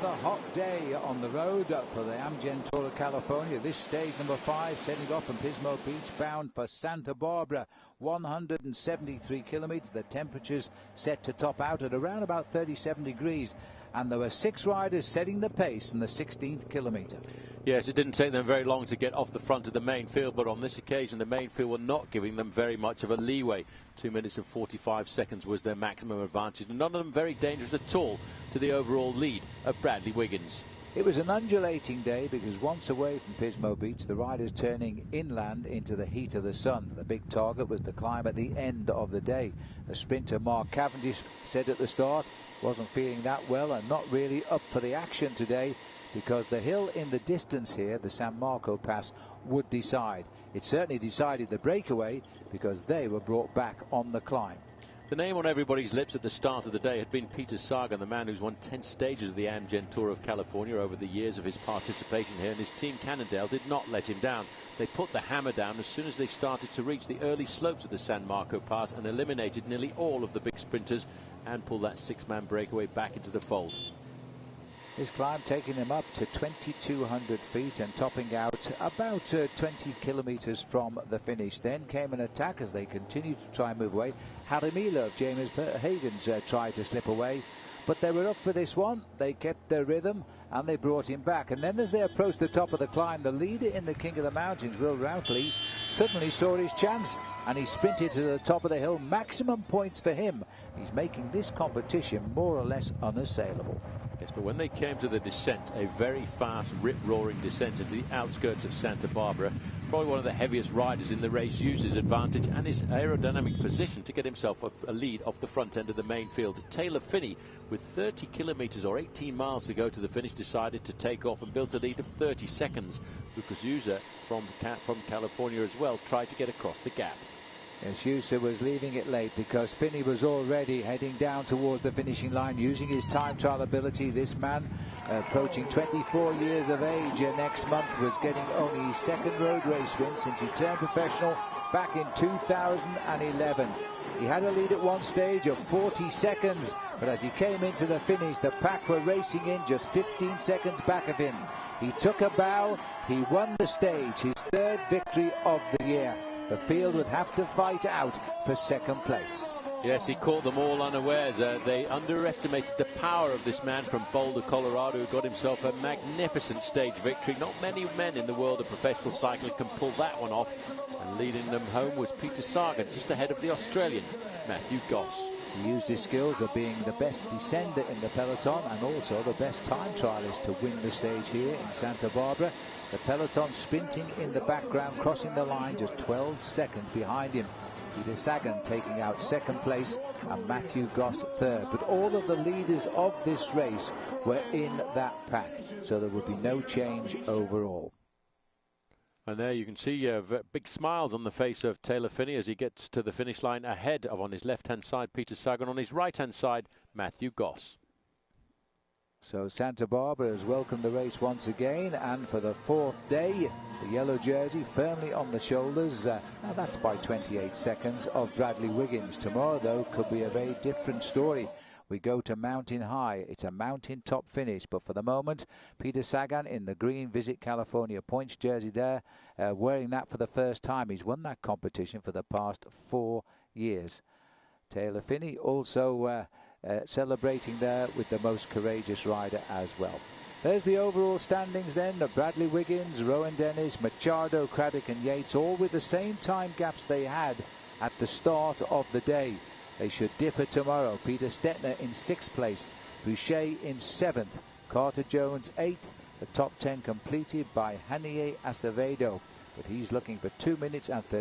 Another hot day on the road for the Amgen Tour of California. This stage number 5 setting off from Pismo Beach bound for Santa Barbara. 173 kilometers. The temperatures set to top out at around about 37 degrees. And there were 6 riders setting the pace in the 16th kilometre. Yes, it didn't take them very long to get off the front of the main field, but on this occasion the main field were not giving them very much of a leeway. 2 minutes and 45 seconds was their maximum advantage, and none of them very dangerous at all to the overall lead of Bradley Wiggins. It was an undulating day because once away from Pismo Beach, the riders turning inland into the heat of the sun. The big target was the climb at the end of the day. The sprinter Mark Cavendish said at the start wasn't feeling that well and not really up for the action today because the hill in the distance here, the San Marco Pass, would decide. It certainly decided the breakaway because they were brought back on the climb. The name on everybody's lips at the start of the day had been Peter Sagan, the man who's won 10 stages of the Amgen Tour of California over the years of his participation here, and his team Cannondale did not let him down. They put the hammer down as soon as they started to reach the early slopes of the San Marco Pass and eliminated nearly all of the big sprinters and pulled that 6-man breakaway back into the fold. This climb taking them up to 2,200 feet and topping out about 20 kilometers from the finish. Then came an attack as they continued to try and move away. Harimila of James Hayden's tried to slip away, but they were up for this one. They kept their rhythm and they brought him back. And then as they approached the top of the climb, the leader in the King of the Mountains, Will Routley, suddenly saw his chance and he sprinted to the top of the hill. Maximum points for him. He's making this competition more or less unassailable. Yes, but when they came to the descent, a very fast, rip-roaring descent into the outskirts of Santa Barbara, probably one of the heaviest riders in the race used his advantage and his aerodynamic position to get himself a lead off the front end of the main field. Taylor Phinney, with 30 kilometers or 18 miles to go to the finish, decided to take off and built a lead of 30 seconds. Lucas User from California as well tried to get across the gap. Yes, User was leaving it late because Phinney was already heading down towards the finishing line using his time trial ability. This man, approaching 24 years of age next month, was getting only his second road race win since he turned professional back in 2011. He had a lead at one stage of 40 seconds, but as he came into the finish, the pack were racing in just 15 seconds back of him. He took a bow, he won the stage, his 3rd victory of the year. The field would have to fight out for second place. Yes, he caught them all unawares. They underestimated the power of this man from Boulder, Colorado, who got himself a magnificent stage victory. Not many men in the world of professional cycling can pull that one off. And leading them home was Peter Sagan, just ahead of the Australian Matthew Goss. He used his skills of being the best descender in the peloton and also the best time trialist to win the stage here in Santa Barbara. The peloton sprinting in the background, crossing the line just 12 seconds behind him. Peter Sagan taking out second place and Matthew Goss third. But all of the leaders of this race were in that pack, so there would be no change overall. And there you can see big smiles on the face of Taylor Phinney as he gets to the finish line ahead of, on his left-hand side, Peter Sagan, on his right-hand side, Matthew Goss. So Santa Barbara has welcomed the race once again, and for the 4th day, the yellow jersey firmly on the shoulders, now that's by 28 seconds, of Bradley Wiggins. Tomorrow, though, could be a very different story. We go to Mountain High. It's a mountain top finish, but for the moment, Peter Sagan in the green Visit California points jersey there, wearing that for the first time. He's won that competition for the past 4 years. Taylor Phinney also celebrating there with the most courageous rider as well. There's the overall standings then of Bradley Wiggins, Rowan Dennis, Machado, Craddock and Yates, all with the same time gaps they had at the start of the day. They should differ tomorrow. Peter Stettner in 6th place, Boucher in 7th, Carter Jones 8th. The top 10 completed by Hanier Acevedo, but he's looking for 2 minutes and 30.